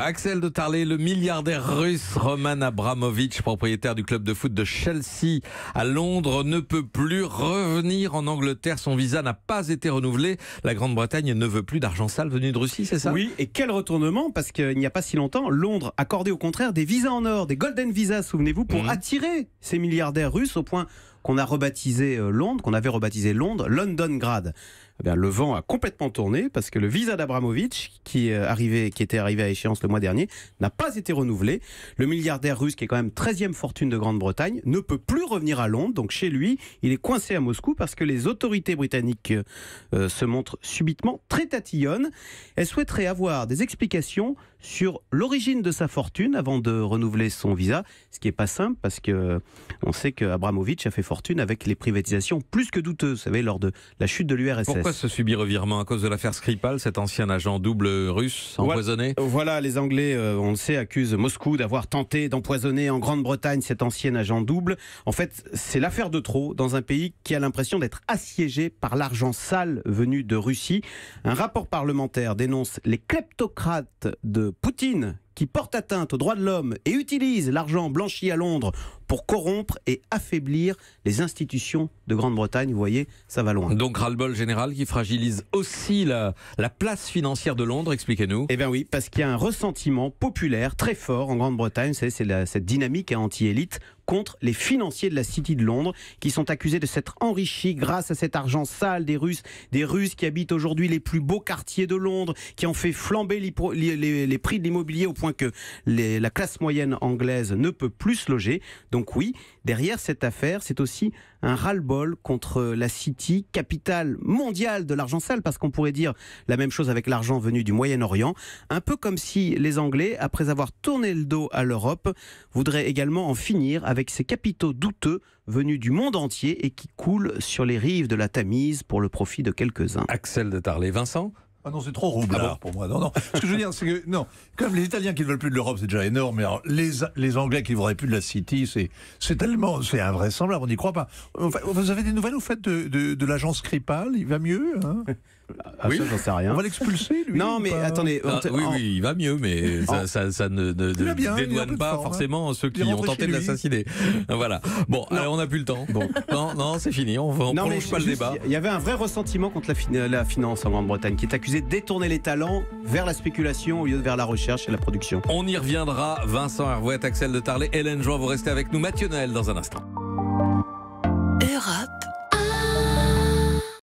Axel de Tarlet, le milliardaire russe Roman Abramovich, propriétaire du club de foot de Chelsea à Londres, ne peut plus revenir en Angleterre. Son visa n'a pas été renouvelé. La Grande-Bretagne ne veut plus d'argent sale venu de Russie, c'est ça? Oui, et quel retournement, parce qu'il n'y a pas si longtemps, Londres accordait au contraire des visas en or, des golden visas, souvenez-vous, pour attirer ces milliardaires russes, au point qu'on a rebaptisé Londres, qu'on avait rebaptisé Londres, Londongrad. Eh bien, le vent a complètement tourné parce que le visa d'Abramovich, qui était arrivé à échéance le mois dernier, n'a pas été renouvelé. Le milliardaire russe, qui est quand même 13e fortune de Grande-Bretagne, ne peut plus revenir à Londres. Donc chez lui, il est coincé à Moscou parce que les autorités britanniques se montrent subitement très tatillonnes. Elles souhaiteraient avoir des explications sur l'origine de sa fortune avant de renouveler son visa, ce qui n'est pas simple parce que on sait qu'Abramovich a fait fortune avec les privatisations plus que douteuses, vous savez, lors de la chute de l'URSS. Pourquoi ce subit revirement? À cause de l'affaire Skripal, cet ancien agent double russe empoisonné? Voilà, les Anglais, on le sait, accusent Moscou d'avoir tenté d'empoisonner en Grande-Bretagne cet ancien agent double. En fait, c'est l'affaire de trop dans un pays qui a l'impression d'être assiégé par l'argent sale venu de Russie. Un rapport parlementaire dénonce les kleptocrates de Poutine qui portent atteinte aux droits de l'homme et utilisent l'argent blanchi à Londres pour corrompre et affaiblir les institutions de Grande-Bretagne. Vous voyez, ça va loin. Donc ras-le-bol général qui fragilise aussi la place financière de Londres, expliquez-nous. Eh bien oui, parce qu'il y a un ressentiment populaire très fort en Grande-Bretagne, c'est cette dynamique anti-élite contre les financiers de la City de Londres qui sont accusés de s'être enrichis grâce à cet argent sale des Russes qui habitent aujourd'hui les plus beaux quartiers de Londres, qui ont fait flamber les prix de l'immobilier au point que la classe moyenne anglaise ne peut plus se loger. Donc oui, derrière cette affaire, c'est aussi un ras-le-bol contre la City, capitale mondiale de l'argent sale, parce qu'on pourrait dire la même chose avec l'argent venu du Moyen-Orient, un peu comme si les Anglais, après avoir tourné le dos à l'Europe, voudraient également en finir avec ces capitaux douteux venus du monde entier et qui coulent sur les rives de la Tamise pour le profit de quelques-uns. Axel de Tarlet. Vincent? Ah non, c'est trop roublard pour moi. Non. Ce que je veux dire, c'est que, non, comme les Italiens qui ne veulent plus de l'Europe, c'est déjà énorme, mais alors, les Anglais qui ne voudraient plus de la City, c'est invraisemblable, on n'y croit pas. Enfin, vous avez des nouvelles au fait de l'agent Skripal? Il va mieux, hein? Oui, ça, j'en sais rien. On va l'expulser, lui? Non, mais attendez. Oui, il va mieux, mais ça ne dédouane pas forcément ceux qui ont tenté de l'assassiner. Voilà. Bon, alors, on n'a plus le temps. Bon. Non, c'est fini, on ne prolonge pas le débat. Il y avait un vrai ressentiment contre la finance en Grande-Bretagne, qui est accusée de détourner les talents vers la spéculation au lieu de vers la recherche et la production. On y reviendra. Vincent Hervouet, Axel de Tarlet, Hélène Join, vous restez avec nous. Mathieu Noël dans un instant.